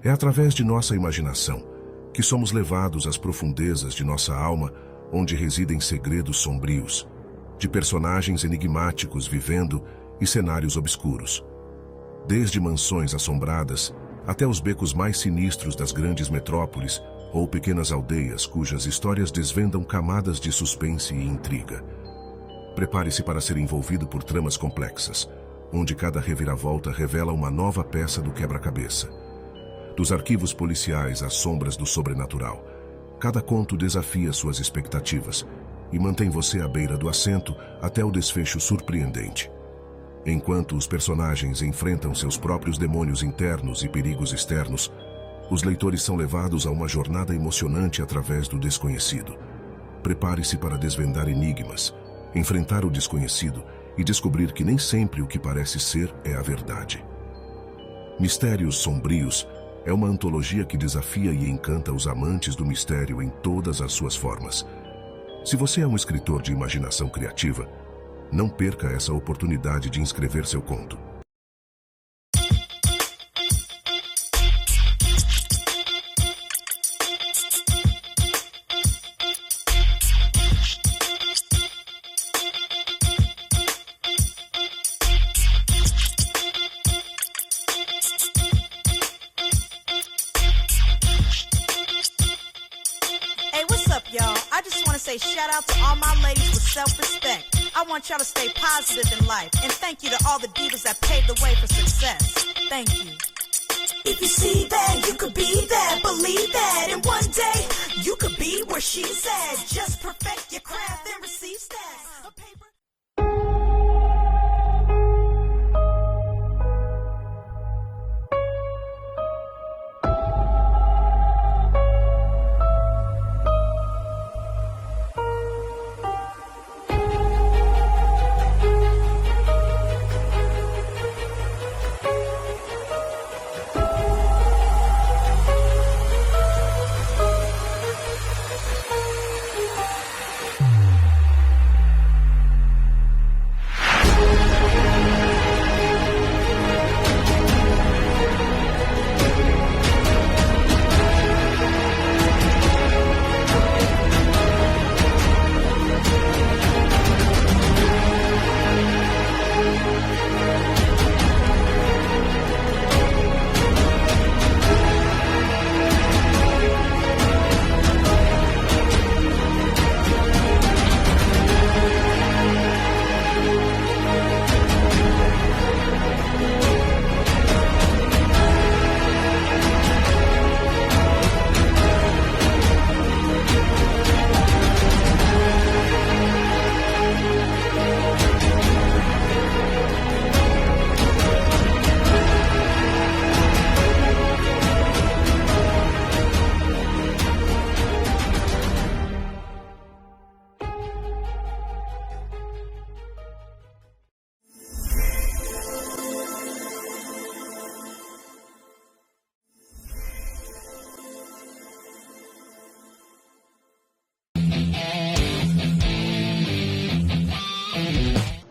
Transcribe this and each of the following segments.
É através de nossa imaginação que somos levados às profundezas de nossa alma, onde residem segredos sombrios, de personagens enigmáticos vivendo e cenários obscuros. Desde mansões assombradas até os becos mais sinistros das grandes metrópoles ou pequenas aldeias cujas histórias desvendam camadas de suspense e intriga. Prepare-se para ser envolvido por tramas complexas, onde cada reviravolta revela uma nova peça do quebra-cabeça. Dos arquivos policiais às sombras do sobrenatural, cada conto desafia suas expectativas e mantém você à beira do assento até o desfecho surpreendente. Enquanto os personagens enfrentam seus próprios demônios internos e perigos externos, os leitores são levados a uma jornada emocionante através do desconhecido. Prepare-se para desvendar enigmas, enfrentar o desconhecido e descobrir que nem sempre o que parece ser é a verdade. Mistérios Sombrios é uma antologia que desafia e encanta os amantes do mistério em todas as suas formas. Se você é um escritor de imaginação criativa, não perca essa oportunidade de escrever seu conto. Shout out to all my ladies with self-respect. I want y'all to stay positive in life. And thank you to all the divas that paved the way for success. Thank you. If you see that, you could be that. Believe that. And one day, you could be where she's at. Just perfect your craft and receive stats. A paper...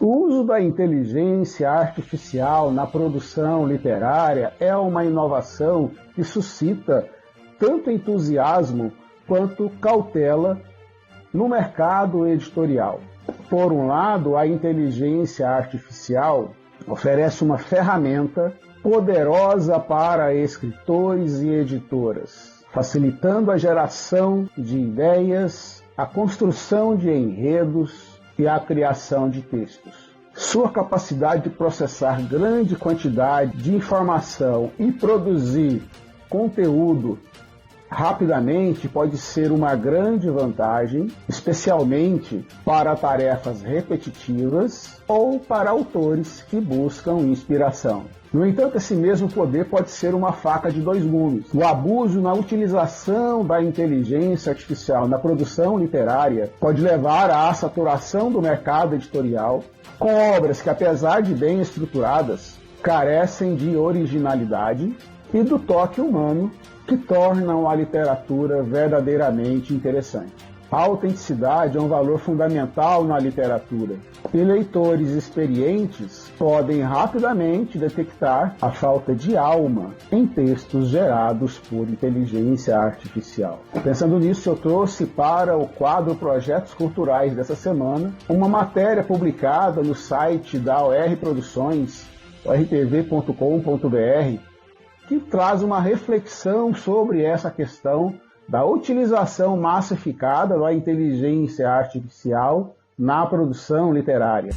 O uso da inteligência artificial na produção literária é uma inovação que suscita tanto entusiasmo quanto cautela no mercado editorial. Por um lado, a inteligência artificial oferece uma ferramenta poderosa para escritores e editoras, facilitando a geração de ideias, a construção de enredos e a criação de textos. Sua capacidade de processar grande quantidade de informação e produzir conteúdo rapidamente pode ser uma grande vantagem, especialmente para tarefas repetitivas ou para autores que buscam inspiração. No entanto, esse mesmo poder pode ser uma faca de dois gumes. O abuso na utilização da inteligência artificial na produção literária pode levar à saturação do mercado editorial, com obras que, apesar de bem estruturadas, carecem de originalidade e do toque humano que tornam a literatura verdadeiramente interessante. A autenticidade é um valor fundamental na literatura. E leitores experientes podem rapidamente detectar a falta de alma em textos gerados por inteligência artificial. Pensando nisso, eu trouxe para o quadro Projetos Culturais dessa semana uma matéria publicada no site da OR Produções, ortv.com.br, que traz uma reflexão sobre essa questão da utilização massificada da inteligência artificial na produção literária.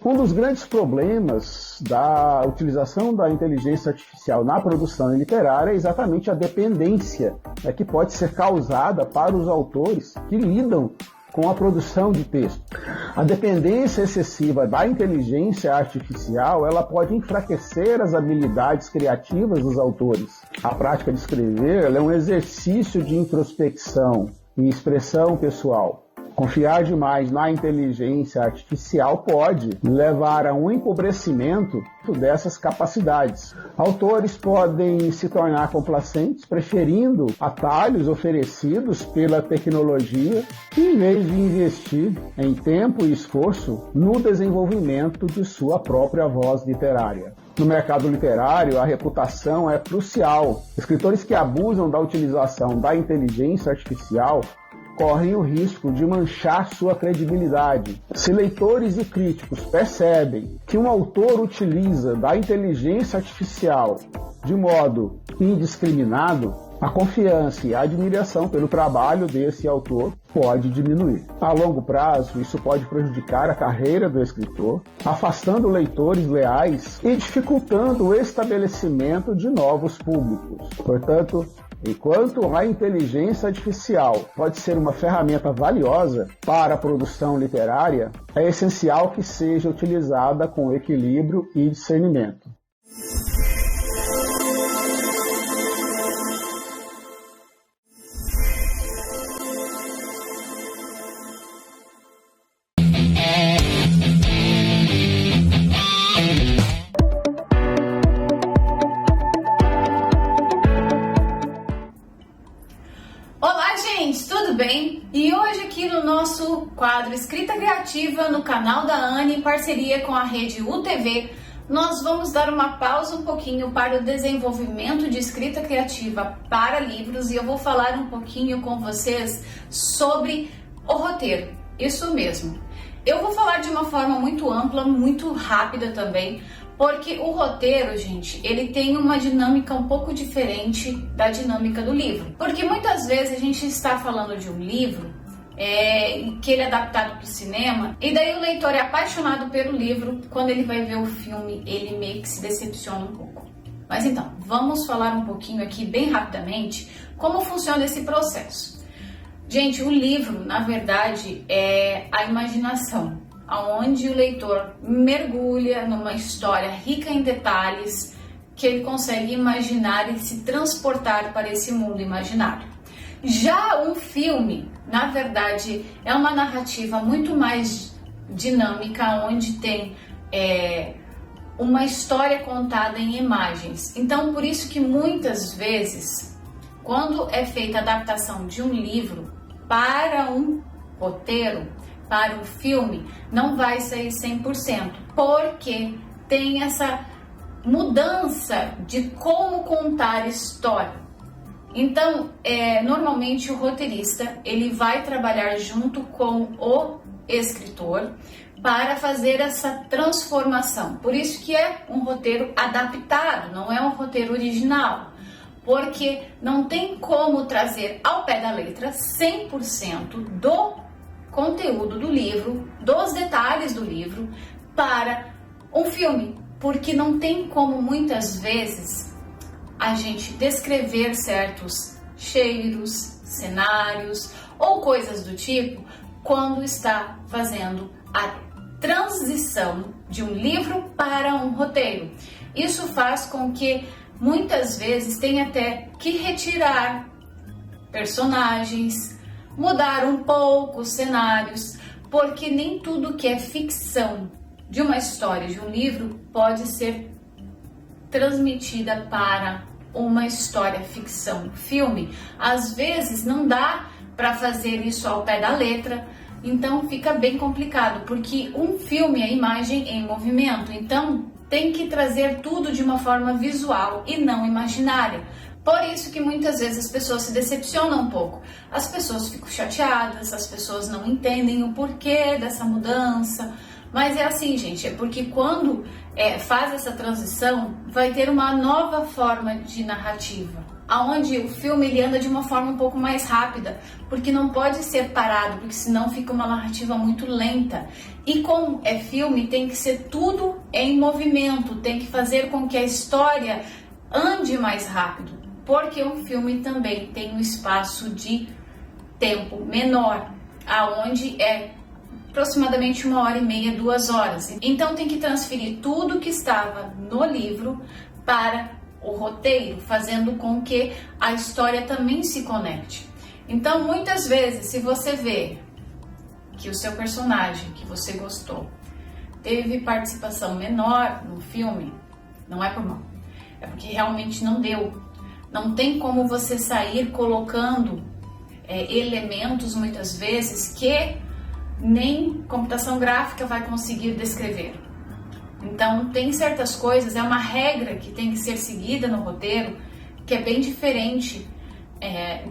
Um dos grandes problemas da utilização da inteligência artificial na produção literária é exatamente a dependência, que pode ser causada para os autores que lidam com a produção de texto. A dependência excessiva da inteligência artificial, ela pode enfraquecer as habilidades criativas dos autores. A prática de escrever, ela é um exercício de introspecção e expressão pessoal. Confiar demais na inteligência artificial pode levar a um empobrecimento dessas capacidades. Autores podem se tornar complacentes, preferindo atalhos oferecidos pela tecnologia, em vez de investir em tempo e esforço no desenvolvimento de sua própria voz literária. No mercado literário, a reputação é crucial. Escritores que abusam da utilização da inteligência artificial correm o risco de manchar sua credibilidade. Se leitores e críticos percebem que um autor utiliza da inteligência artificial de modo indiscriminado, a confiança e a admiração pelo trabalho desse autor pode diminuir. A longo prazo, isso pode prejudicar a carreira do escritor, afastando leitores leais e dificultando o estabelecimento de novos públicos. Portanto, enquanto a inteligência artificial pode ser uma ferramenta valiosa para a produção literária, é essencial que seja utilizada com equilíbrio e discernimento. Tudo bem? E hoje aqui no nosso quadro Escrita Criativa no canal da Anne, em parceria com a rede UTV, nós vamos dar uma pausa um pouquinho para o desenvolvimento de escrita criativa para livros e eu vou falar um pouquinho com vocês sobre o roteiro. Isso mesmo. Eu vou falar de uma forma muito ampla, muito rápida também, porque o roteiro, gente, ele tem uma dinâmica um pouco diferente da dinâmica do livro. Porque muitas vezes a gente está falando de um livro que ele é adaptado para o cinema, e daí o leitor é apaixonado pelo livro, quando ele vai ver o filme, ele meio que se decepciona um pouco. Mas então, vamos falar um pouquinho aqui, bem rapidamente, como funciona esse processo. Gente, o livro, na verdade, é a imaginação, onde o leitor mergulha numa história rica em detalhes que ele consegue imaginar e se transportar para esse mundo imaginário. Já um filme, na verdade, é uma narrativa muito mais dinâmica, onde tem uma história contada em imagens. Então, por isso que muitas vezes, quando é feita a adaptação de um livro para um roteiro, para um filme, não vai sair 100%, porque tem essa mudança de como contar história. Então, normalmente o roteirista, ele vai trabalhar junto com o escritor para fazer essa transformação. Por isso que é um roteiro adaptado, não é um roteiro original, porque não tem como trazer ao pé da letra 100% do conteúdo do livro, dos detalhes do livro, para um filme, porque não tem como muitas vezes a gente descrever certos cheiros, cenários ou coisas do tipo quando está fazendo a transição de um livro para um roteiro. Isso faz com que muitas vezes tenha até que retirar personagens, mudar um pouco os cenários, porque nem tudo que é ficção de uma história, de um livro, pode ser transmitida para uma história ficção, filme. Às vezes não dá para fazer isso ao pé da letra, então fica bem complicado, porque um filme é imagem em movimento, então tem que trazer tudo de uma forma visual e não imaginária. Por isso que muitas vezes as pessoas se decepcionam um pouco. As pessoas ficam chateadas, as pessoas não entendem o porquê dessa mudança. Mas é assim, gente, é porque quando faz essa transição, vai ter uma nova forma de narrativa, aonde o filme ele anda de uma forma um pouco mais rápida, porque não pode ser parado, porque senão fica uma narrativa muito lenta. E como é filme, tem que ser tudo em movimento, tem que fazer com que a história ande mais rápido, porque um filme também tem um espaço de tempo menor, aonde é aproximadamente 1h30, 2 horas. Então tem que transferir tudo que estava no livro para o roteiro, fazendo com que a história também se conecte. Então muitas vezes, se você vê que o seu personagem que você gostou teve participação menor no filme, não é por mal, é porque realmente não deu. Não tem como você sair colocando elementos muitas vezes que nem computação gráfica vai conseguir descrever. Então tem certas coisas, é uma regra que tem que ser seguida no roteiro, que é bem diferente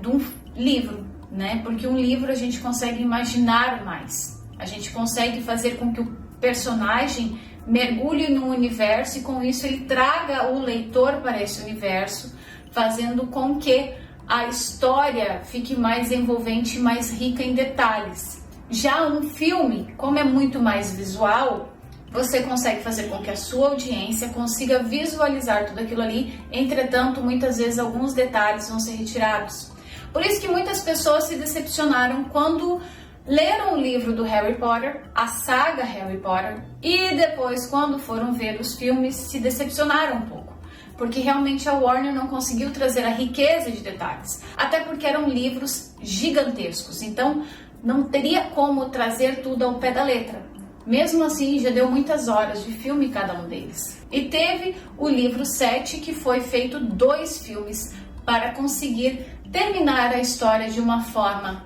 de um livro, né? Porque um livro a gente consegue imaginar mais, a gente consegue fazer com que o personagem mergulhe no universo e com isso ele traga o leitor para esse universo, fazendo com que a história fique mais envolvente e mais rica em detalhes. Já um filme, como é muito mais visual, você consegue fazer com que a sua audiência consiga visualizar tudo aquilo ali, entretanto, muitas vezes alguns detalhes vão ser retirados. Por isso que muitas pessoas se decepcionaram quando leram o livro do Harry Potter, a saga Harry Potter, e depois, quando foram ver os filmes, se decepcionaram um pouco, porque realmente a Warner não conseguiu trazer a riqueza de detalhes, até porque eram livros gigantescos, então não teria como trazer tudo ao pé da letra. Mesmo assim, já deu muitas horas de filme cada um deles. E teve o livro 7, que foi feito 2 filmes para conseguir terminar a história de uma forma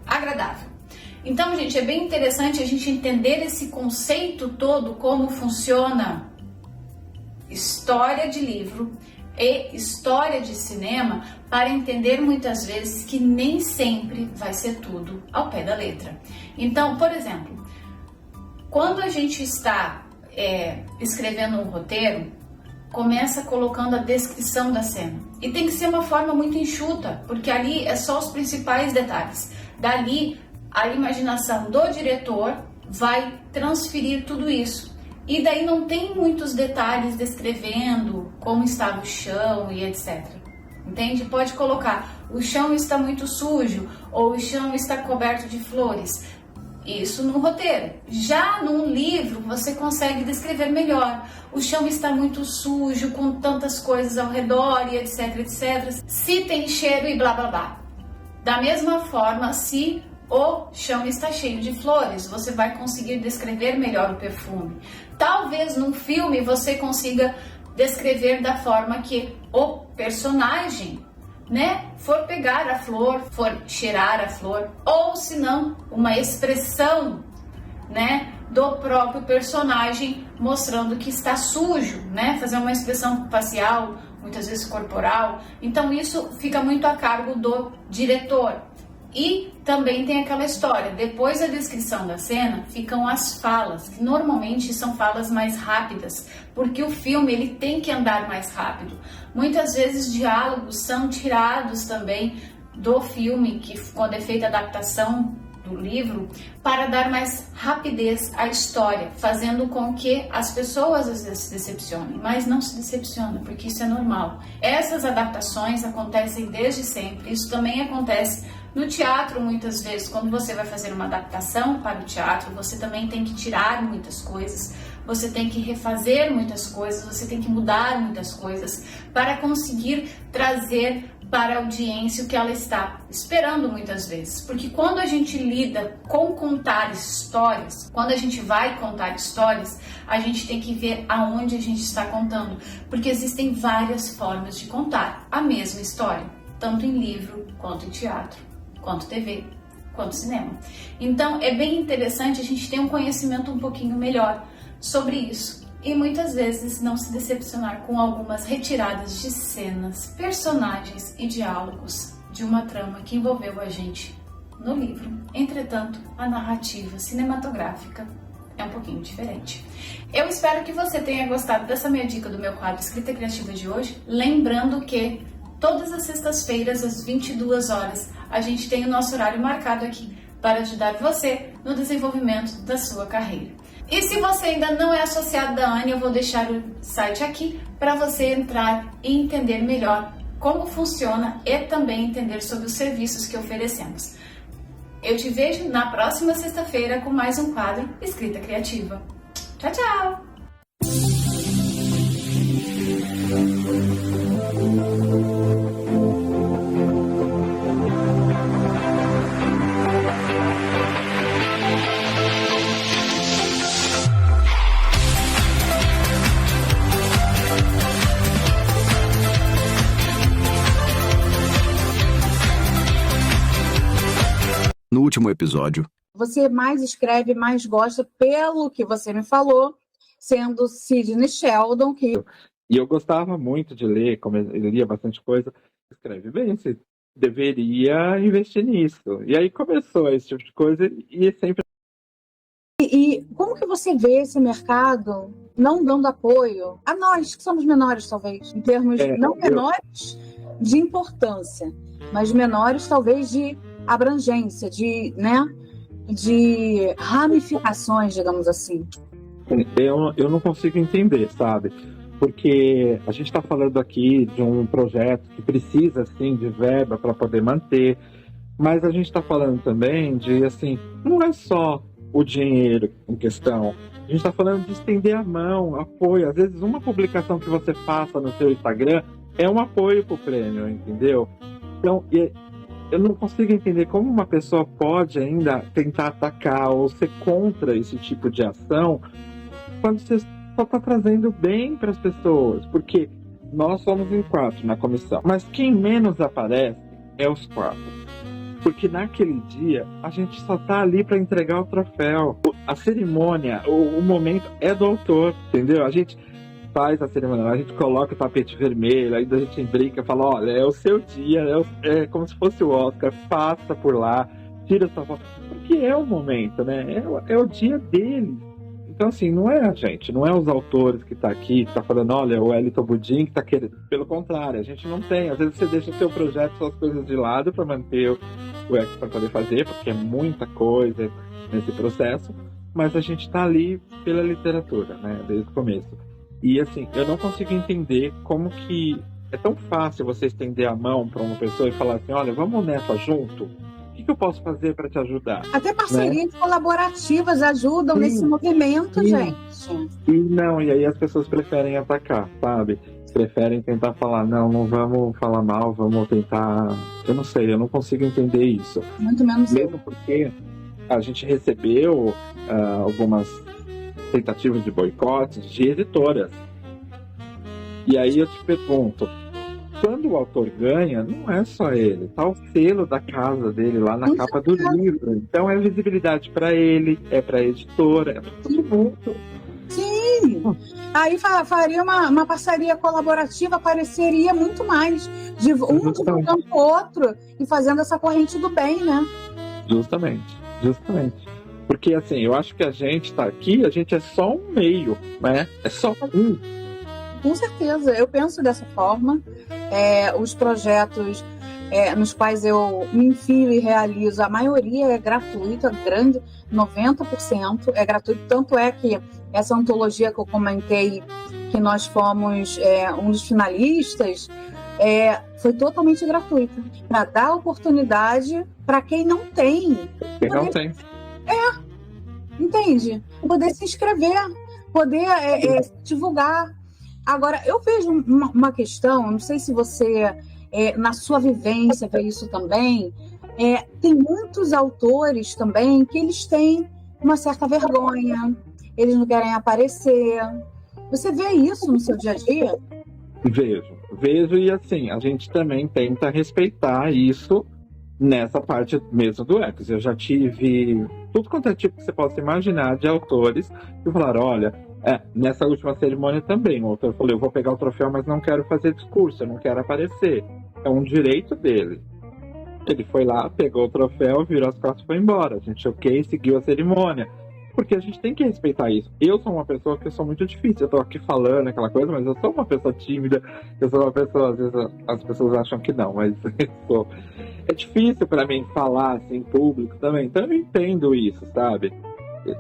agradável. Então, gente, é bem interessante a gente entender esse conceito todo, como funciona história de livro e história de cinema, para entender muitas vezes que nem sempre vai ser tudo ao pé da letra. Então, por exemplo, quando a gente está escrevendo um roteiro, começa colocando a descrição da cena. E tem que ser uma forma muito enxuta, porque ali é só os principais detalhes. Dali, a imaginação do diretor vai transferir tudo isso. E daí não tem muitos detalhes descrevendo como estava o chão e etc. Entende? Pode colocar, o chão está muito sujo ou o chão está coberto de flores. Isso no roteiro. Já num livro você consegue descrever melhor. O chão está muito sujo, com tantas coisas ao redor e etc, etc. Se tem cheiro e blá blá blá. Da mesma forma, se o chão está cheio de flores, você vai conseguir descrever melhor o perfume. Talvez num filme você consiga descrever da forma que o personagem, for pegar a flor, for cheirar a flor, ou se não, uma expressão, do próprio personagem mostrando que está sujo, fazer uma expressão facial, muitas vezes corporal. Então isso fica muito a cargo do diretor. E também tem aquela história, depois da descrição da cena, ficam as falas, que normalmente são falas mais rápidas, porque o filme ele tem que andar mais rápido. Muitas vezes diálogos são tirados também do filme, que quando é feita a adaptação do livro, para dar mais rapidez à história, fazendo com que as pessoas às vezes se decepcionem, mas não se decepcionam, porque isso é normal. Essas adaptações acontecem desde sempre, isso também acontece no teatro muitas vezes. Quando você vai fazer uma adaptação para o teatro, você também tem que tirar muitas coisas, você tem que refazer muitas coisas, você tem que mudar muitas coisas para conseguir trazer para a audiência o que ela está esperando muitas vezes. Porque quando a gente lida com contar histórias, quando a gente vai contar histórias, a gente tem que ver aonde a gente está contando. Porque existem várias formas de contar a mesma história, tanto em livro, quanto em teatro, quanto TV, quanto cinema. Então é bem interessante a gente ter um conhecimento um pouquinho melhor sobre isso. E muitas vezes não se decepcionar com algumas retiradas de cenas, personagens e diálogos de uma trama que envolveu a gente no livro. Entretanto, a narrativa cinematográfica é um pouquinho diferente. Eu espero que você tenha gostado dessa minha dica do meu quadro Escrita Criativa de hoje. Lembrando que todas as sextas-feiras, às 22 horas, a gente tem o nosso horário marcado aqui para ajudar você no desenvolvimento da sua carreira. E se você ainda não é associado da ANI, eu vou deixar o site aqui para você entrar e entender melhor como funciona e também entender sobre os serviços que oferecemos. Eu te vejo na próxima sexta-feira com mais um quadro Escrita Criativa. Tchau, tchau! No último episódio, você mais escreve, mais gosta, pelo que você me falou, sendo Sidney Sheldon, que... E eu gostava muito de ler, como eu lia bastante coisa. Escreve bem, você deveria investir nisso. E aí começou esse tipo de coisa e sempre... E como que você vê esse mercado não dando apoio a nós, que somos menores, talvez, em termos menores de importância, mas menores, talvez, de abrangência, de ramificações, digamos assim. Eu não consigo entender, sabe? Porque a gente está falando aqui de um projeto que precisa, assim, de verba para poder manter, mas a gente está falando também de, assim, não é só o dinheiro em questão, a gente está falando de estender a mão, apoio. Às vezes uma publicação que você faça no seu Instagram é um apoio para o prêmio, entendeu? Então, eu não consigo entender como uma pessoa pode ainda tentar atacar ou ser contra esse tipo de ação quando você só está trazendo bem para as pessoas. Porque nós somos em 4 na comissão, mas quem menos aparece é os 4. Porque naquele dia a gente só está ali para entregar o troféu. A cerimônia, o momento é do autor, entendeu? A gente faz a cerimônia, a gente coloca o tapete vermelho, aí a gente brinca, fala, olha, é o seu dia, é como se fosse o Oscar, passa por lá, tira sua foto, porque é o momento, né? É o dia dele. Então, assim, não é a gente, não é os autores que tá aqui, que tá falando, olha, o Wellington Budin que tá querendo. Pelo contrário, a gente não tem. Às vezes você deixa o seu projeto, suas coisas de lado para manter o X para poder fazer, porque é muita coisa nesse processo, mas a gente tá ali pela literatura, né? Desde o começo. E assim, eu não consigo entender como que é tão fácil você estender a mão para uma pessoa e falar assim, olha, vamos nessa junto? O que eu posso fazer para te ajudar? Até parcerias colaborativas ajudam nesse movimento, gente. E aí as pessoas preferem atacar, sabe? Preferem tentar falar, não vamos falar mal, vamos tentar... Eu não sei, eu não consigo entender isso. Muito menos mesmo porque a gente recebeu algumas tentativas de boicote de editoras. E aí eu te pergunto, quando o autor ganha, não é só ele, tá o selo da casa dele lá na capa do livro. Então é visibilidade para ele, é para a editora, é para todo mundo. Sim! Aí faria uma parceria colaborativa, apareceria muito mais de um divulgando o outro e fazendo essa corrente do bem, né? Justamente. Porque, assim, eu acho que a gente tá aqui, a gente é só um meio, né? É só um. Com certeza, eu penso dessa forma. Os projetos nos quais eu me enfio e realizo, a maioria é gratuita, grande, 90% é gratuito. Tanto é que essa antologia que eu comentei, que nós fomos um dos finalistas, foi totalmente gratuita, para dar oportunidade para quem não tem. Quem não tem. Entende? Poder se inscrever, poder divulgar. Agora, eu vejo uma questão, não sei se você na sua vivência, vê isso também. Tem muitos autores também que eles têm uma certa vergonha, eles não querem aparecer. Você vê isso no seu dia a dia? Vejo e assim, a gente também tenta respeitar isso nessa parte mesmo do Ecos. Eu já tive tudo quanto é tipo que você possa imaginar de autores que falaram, olha, nessa última cerimônia também, o autor falou, eu vou pegar o troféu, mas não quero fazer discurso, eu não quero aparecer. É um direito dele. Ele foi lá, pegou o troféu, virou as costas e foi embora. A gente, seguiu a cerimônia. Porque a gente tem que respeitar isso. Eu sou uma pessoa que eu sou muito difícil. Eu tô aqui falando aquela coisa, mas eu sou uma pessoa tímida. Eu sou uma pessoa, às vezes as pessoas acham que não, mas eu sou. É difícil para mim falar assim em público também. Então eu entendo isso, sabe?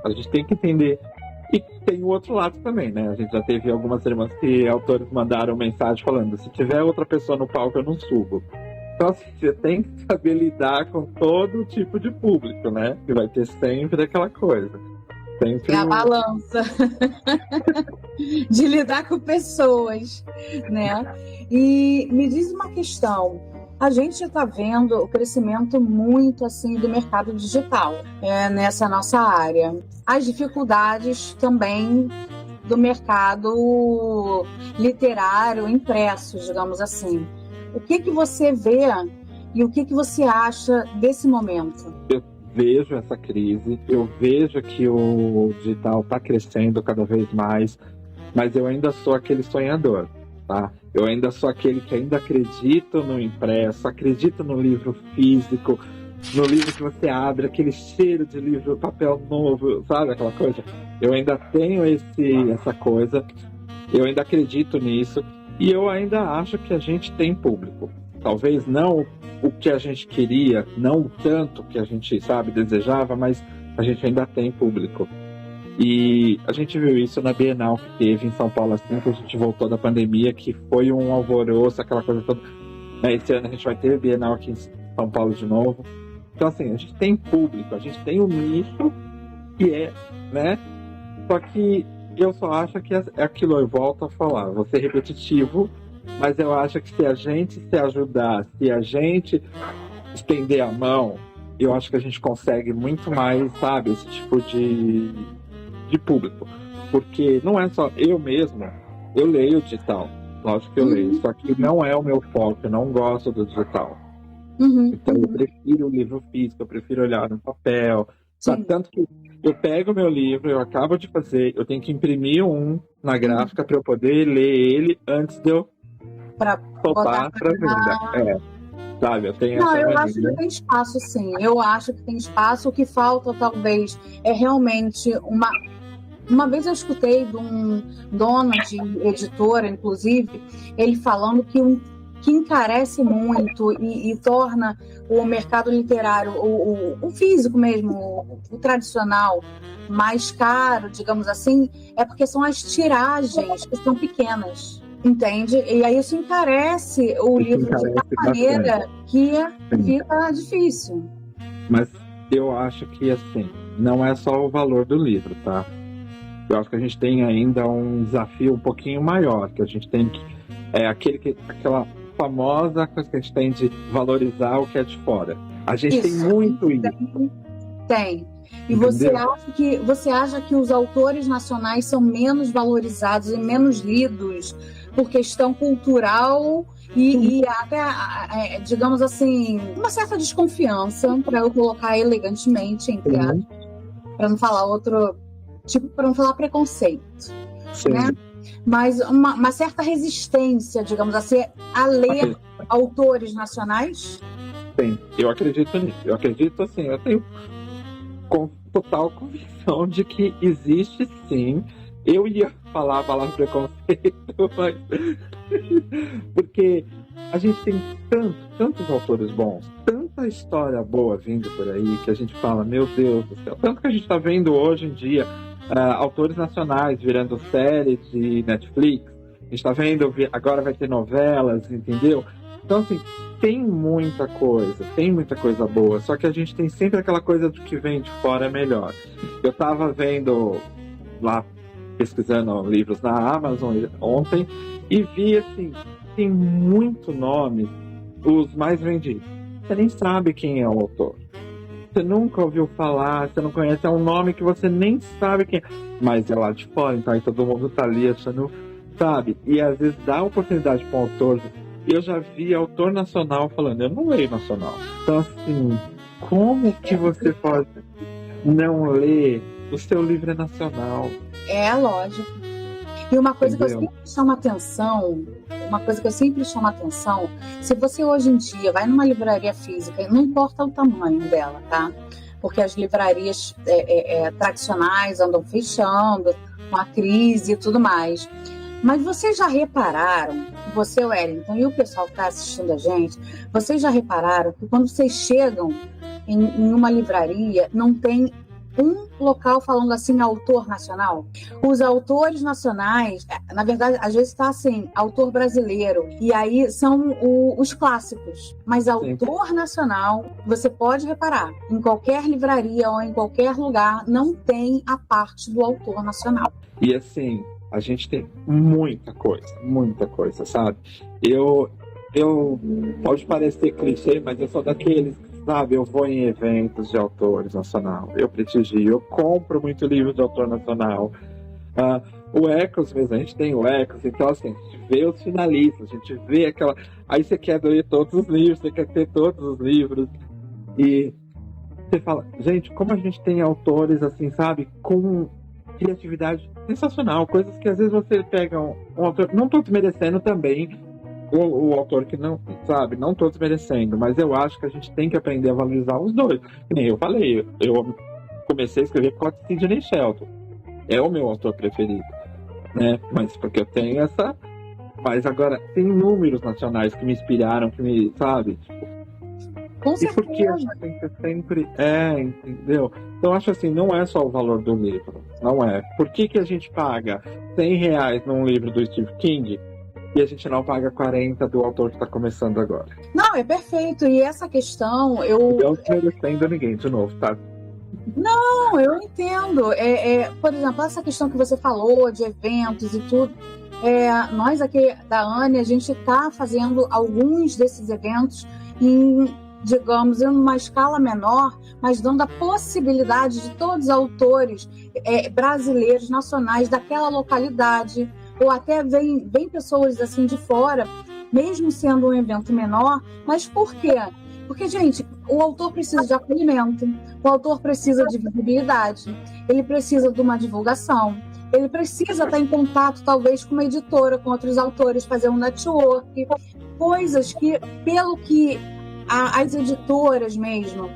A gente tem que entender. E tem o outro lado também, né? A gente já teve algumas cerimônias que autores mandaram mensagem falando: se tiver outra pessoa no palco, eu não subo. Então, assim, você tem que saber lidar com todo tipo de público, né? Que vai ter sempre aquela coisa. Sempre a balança de lidar com pessoas, né? E me diz uma questão. A gente está vendo o crescimento muito assim do mercado digital nessa nossa área. As dificuldades também do mercado literário impresso, digamos assim. O que você vê e o que você acha desse momento? Eu vejo essa crise, eu vejo que o digital está crescendo cada vez mais, mas eu ainda sou aquele sonhador, tá? Eu ainda sou aquele que ainda acredita no impresso, acredita no livro físico, no livro que você abre, aquele cheiro de livro, papel novo, sabe aquela coisa? Eu ainda tenho essa coisa, eu ainda acredito nisso. E eu ainda acho que a gente tem público. Talvez não o que a gente queria, não o tanto que a gente, desejava, mas a gente ainda tem público. E a gente viu isso na Bienal que teve em São Paulo, assim que a gente voltou da pandemia, que foi um alvoroço, aquela coisa toda. Esse ano a gente vai ter Bienal aqui em São Paulo de novo. Então, assim, a gente tem público, a gente tem um nicho que né? Só que eu só acho que é aquilo, eu volto a falar, vou ser repetitivo, mas eu acho que se a gente se ajudar, se a gente estender a mão, eu acho que a gente consegue muito mais, esse tipo de público. Porque não é só eu mesmo, eu leio digital, lógico que eu leio, só que não é o meu foco, eu não gosto do digital. Então eu prefiro o livro físico, eu prefiro olhar no papel, tanto que eu pego o meu livro, eu acabo de fazer, eu tenho que imprimir um na gráfica para eu poder ler ele antes de eu botar para venda. Eu tenho eu acho que tem espaço, sim. Eu acho que tem espaço. O que falta, talvez, é realmente Uma vez eu escutei de um dono de editora, inclusive, ele falando que encarece muito e torna o mercado literário, o físico mesmo, o tradicional, mais caro, digamos assim, é porque são as tiragens que são pequenas, entende? E aí isso encarece o livro de uma maneira que fica difícil. Mas eu acho que, assim, não é só o valor do livro, tá? Eu acho que a gente tem ainda um desafio um pouquinho maior, que a gente tem que... aquela famosa coisa que a gente tem de valorizar o que é de fora. A gente tem muito isso. Tem. E você acha que os autores nacionais são menos valorizados e menos lidos por questão cultural e até, digamos assim, uma certa desconfiança, para eu colocar elegantemente, entre aspas, para não falar para não falar preconceito, né? Mas uma certa resistência, digamos assim, a ler autores nacionais? Sim, eu acredito nisso. Eu acredito, assim, eu tenho total convicção de que existe, sim. Eu ia falar a palavra preconceito, mas... porque a gente tem tantos autores bons, tanta história boa vindo por aí, que a gente fala, meu Deus do céu. Tanto que a gente está vendo hoje em dia autores nacionais virando séries de Netflix. A gente está vendo, agora vai ter novelas, entendeu? Então, assim, tem muita coisa boa, só que a gente tem sempre aquela coisa do que vem de fora é melhor. Eu estava vendo lá, pesquisando livros na Amazon ontem, e vi, assim, tem muito nome os mais vendidos. Você nem sabe quem é o autor. Você nunca ouviu falar, você não conhece, é um nome que você nem sabe quem é. Mas é lá de fora, então aí todo mundo tá ali achando, sabe? E às vezes dá oportunidade para um autor. Eu já vi autor nacional falando, eu não leio nacional. Então assim, como que você pode não ler? O seu livro é nacional. É lógico. E uma coisa Entendeu? que eu sempre chamo atenção, se você hoje em dia vai numa livraria física, não importa o tamanho dela, tá? Porque as livrarias tradicionais andam fechando, com a crise e tudo mais. Mas vocês já repararam, você, Wellington, e o pessoal que está assistindo a gente, vocês já repararam que quando vocês chegam em uma livraria, não tem um local falando assim, autor nacional? Os autores nacionais, na verdade, às vezes está assim, autor brasileiro, e aí são os clássicos. Mas autor nacional, você pode reparar, em qualquer livraria ou em qualquer lugar, não tem a parte do autor nacional. E assim, a gente tem muita coisa, sabe? Eu pode parecer clichê, mas eu sou daqueles, sabe? Eu vou em eventos de autores nacional, eu prestigio, eu compro muito livro de autor nacional. O Ecos mesmo, a gente tem o Ecos, então assim, a gente vê os finalistas, a gente vê aquela... Aí você quer ler todos os livros, você quer ter todos os livros, e você fala, gente, como a gente tem autores assim, sabe? Com criatividade sensacional, coisas que às vezes você pega um autor, não tô desmerecendo também o autor que não, sabe, não tô desmerecendo, mas eu acho que a gente tem que aprender a valorizar os dois. Que nem eu falei, eu comecei a escrever com a Sidney Sheldon, é o meu autor preferido, né, mas porque eu tenho essa, mas agora tem números nacionais que me inspiraram, que me, sabe, Com e porque a certeza. gente tem que sempre... entendeu? Então, acho assim, não é só o valor do livro. Não é. Por que a gente paga R$100 num livro do Stephen King e a gente não paga 40 do autor que está começando agora? Não, é perfeito. E essa questão, Não desmerecendo ninguém, de novo, tá? Não, eu entendo. Por exemplo, essa questão que você falou de eventos e tudo, nós aqui da ANE, a gente está fazendo alguns desses eventos digamos, em uma escala menor, mas dando a possibilidade de todos os autores brasileiros, nacionais, daquela localidade, ou até vem pessoas assim de fora, mesmo sendo um evento menor. Mas por quê? Porque, gente, o autor precisa de acolhimento, o autor precisa de visibilidade, ele precisa de uma divulgação, ele precisa estar em contato, talvez, com uma editora, com outros autores, fazer um network, coisas que, pelo que as editoras mesmo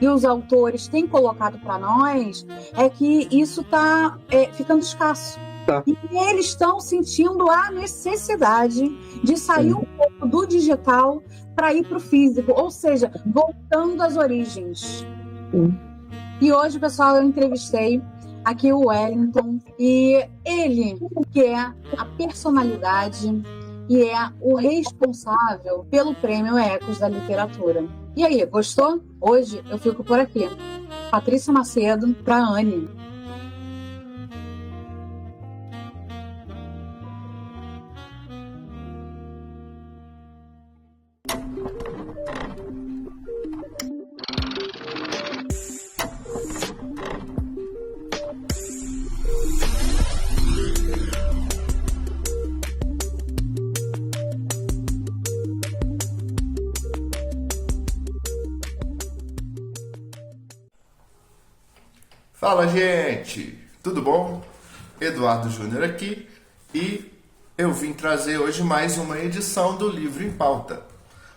e os autores têm colocado para nós, é que isso está ficando escasso. Tá. E eles estão sentindo a necessidade de sair um pouco do digital para ir para o físico, ou seja, voltando às origens. E hoje, pessoal, eu entrevistei aqui o Wellington, e ele, que é a personalidade e é o responsável pelo Prêmio Ecos da Literatura. E aí, gostou? Hoje eu fico por aqui. Patrícia Macedo, para a ANE. Fala, gente! Tudo bom? Eduardo Júnior aqui, e eu vim trazer hoje mais uma edição do Livro em Pauta.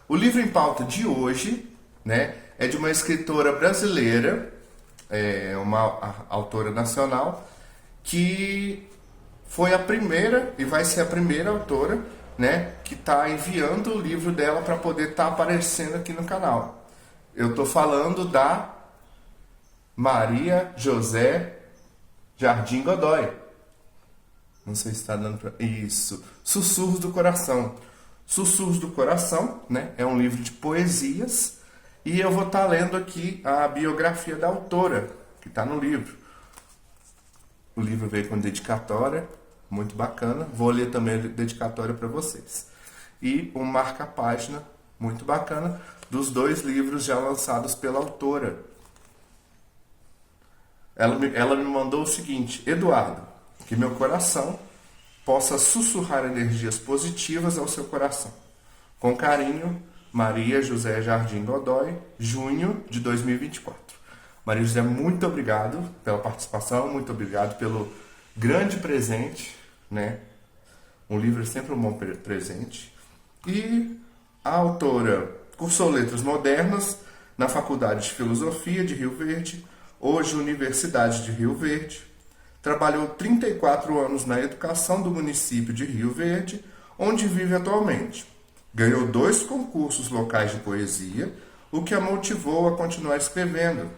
O Livro em Pauta de hoje, né, é de uma escritora brasileira, uma autora nacional, que foi a primeira e vai ser a primeira autora, né, que está enviando o livro dela para poder estar aparecendo aqui no canal. Eu estou falando da Maria José Jardim Godoy. Não sei se está dando para... Isso. Sussurros do Coração. Sussurros do Coração, né? É um livro de poesias. E eu vou estar lendo aqui a biografia da autora, que está no livro. O livro veio com dedicatória, muito bacana. Vou ler também a dedicatória para vocês. E um marca-página muito bacana dos 2 livros já lançados pela autora. Ela me mandou o seguinte: Eduardo, que meu coração possa sussurrar energias positivas ao seu coração. Com carinho, Maria José Jardim Godoy, junho de 2024. Maria José, muito obrigado pela participação, muito obrigado pelo grande presente, né? Um livro é sempre um bom presente. E a autora cursou Letras Modernas na Faculdade de Filosofia de Rio Verde, hoje Universidade de Rio Verde. Trabalhou 34 anos na educação do município de Rio Verde, onde vive atualmente. Ganhou 2 concursos locais de poesia, o que a motivou a continuar escrevendo.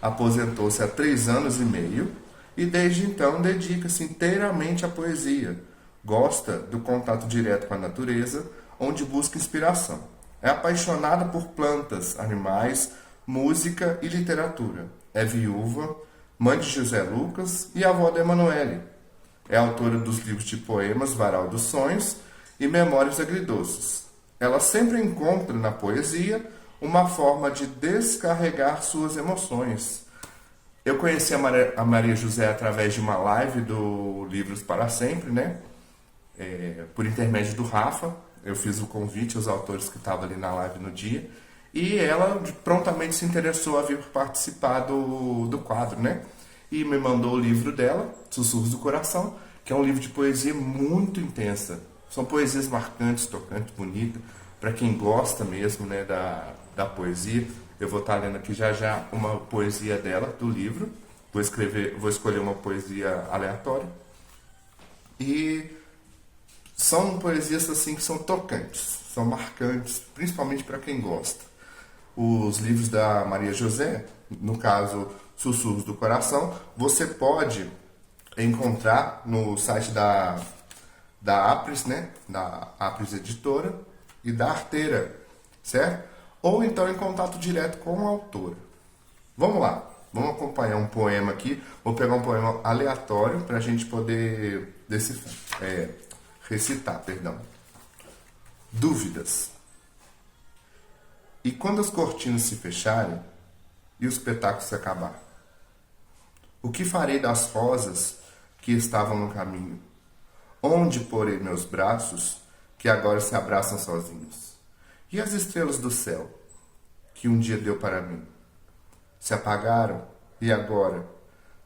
Aposentou-se há 3 anos e meio e desde então dedica-se inteiramente à poesia. Gosta do contato direto com a natureza, onde busca inspiração. É apaixonada por plantas, animais, música e literatura. É viúva, mãe de José Lucas e avó da Emanuele. É autora dos livros de poemas Varal dos Sonhos e Memórias Agridoces. Ela sempre encontra na poesia uma forma de descarregar suas emoções. Eu conheci a Maria José através de uma live do Livros para Sempre, né? Por intermédio do Rafa. Eu fiz o convite aos autores que estavam ali na live no dia. E ela prontamente se interessou a vir participar do quadro, né? E me mandou o livro dela, Sussurros do Coração, que é um livro de poesia muito intensa. São poesias marcantes, tocantes, bonitas, para quem gosta mesmo, né, da poesia. Eu vou estar lendo aqui já uma poesia dela, do livro. Vou escolher uma poesia aleatória. E são poesias assim que são tocantes, são marcantes, principalmente para quem gosta. Os livros da Maria José, no caso Sussurros do Coração, você pode encontrar no site da Apres, né? Da Apres Editora e da Arteira, certo? Ou então em contato direto com a autora. Vamos lá, vamos acompanhar um poema aqui. Vou pegar um poema aleatório para a gente poder recitar. Dúvidas. E quando as cortinas se fecharem e o espetáculo se acabar? O que farei das rosas que estavam no caminho? Onde porei meus braços que agora se abraçam sozinhos? E as estrelas do céu que um dia deu para mim? Se apagaram e agora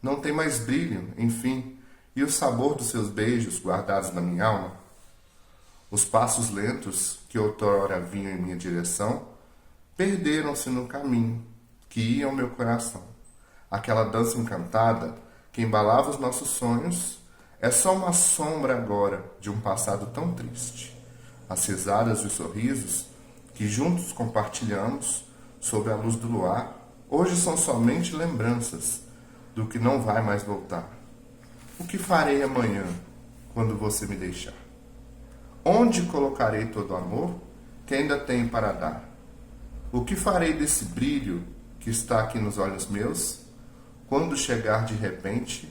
não tem mais brilho, enfim, e o sabor dos seus beijos guardados na minha alma? Os passos lentos que outrora vinham em minha direção perderam-se no caminho que ia ao meu coração. Aquela dança encantada que embalava os nossos sonhos é só uma sombra agora de um passado tão triste. As risadas e os sorrisos que juntos compartilhamos sob a luz do luar hoje são somente lembranças do que não vai mais voltar. O que farei amanhã quando você me deixar? Onde colocarei todo o amor que ainda tenho para dar? O que farei desse brilho que está aqui nos olhos meus, quando chegar de repente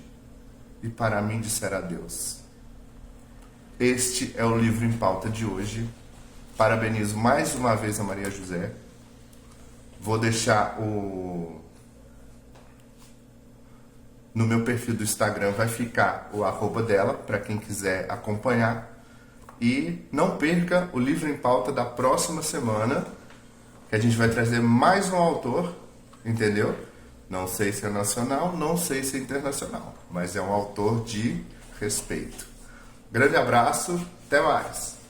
e para mim disser adeus? Este é o livro em pauta de hoje. Parabenizo mais uma vez a Maria José. Vou deixar no meu perfil do Instagram, vai ficar o @ dela, para quem quiser acompanhar. E não perca o livro em pauta da próxima semana, que a gente vai trazer mais um autor, entendeu? Não sei se é nacional, não sei se é internacional, mas é um autor de respeito. Grande abraço, até mais!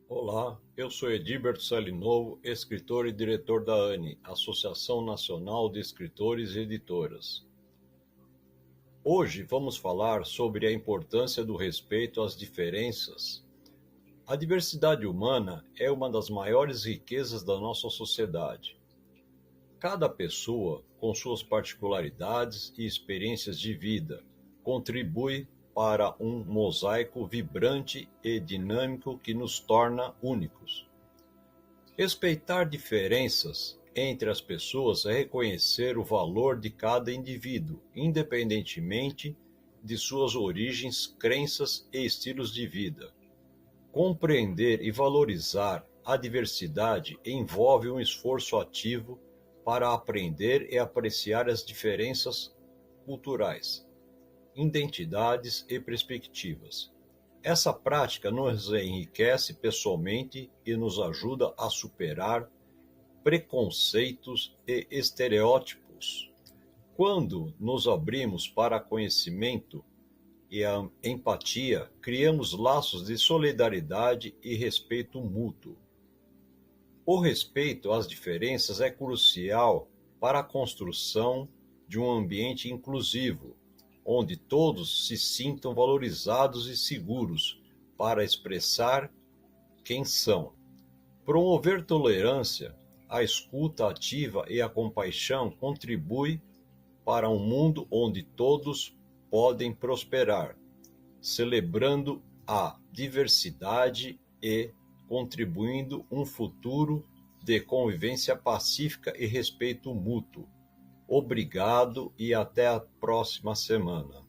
Olá, eu sou Edilberto Salinovo, escritor e diretor da ANE, Associação Nacional de Escritores e Editoras. Hoje vamos falar sobre a importância do respeito às diferenças. A diversidade humana é uma das maiores riquezas da nossa sociedade. Cada pessoa, com suas particularidades e experiências de vida, contribui para um mosaico vibrante e dinâmico que nos torna únicos. Respeitar diferenças entre as pessoas é reconhecer o valor de cada indivíduo, independentemente de suas origens, crenças e estilos de vida. Compreender e valorizar a diversidade envolve um esforço ativo para aprender e apreciar as diferenças culturais, identidades e perspectivas. Essa prática nos enriquece pessoalmente e nos ajuda a superar preconceitos e estereótipos. Quando nos abrimos para conhecimento e a empatia, criamos laços de solidariedade e respeito mútuo. O respeito às diferenças é crucial para a construção de um ambiente inclusivo, onde todos se sintam valorizados e seguros para expressar quem são. Promover tolerância, a escuta ativa e a compaixão contribui para um mundo onde todos podem prosperar, celebrando a diversidade e contribuindo um futuro de convivência pacífica e respeito mútuo. Obrigado e até a próxima semana.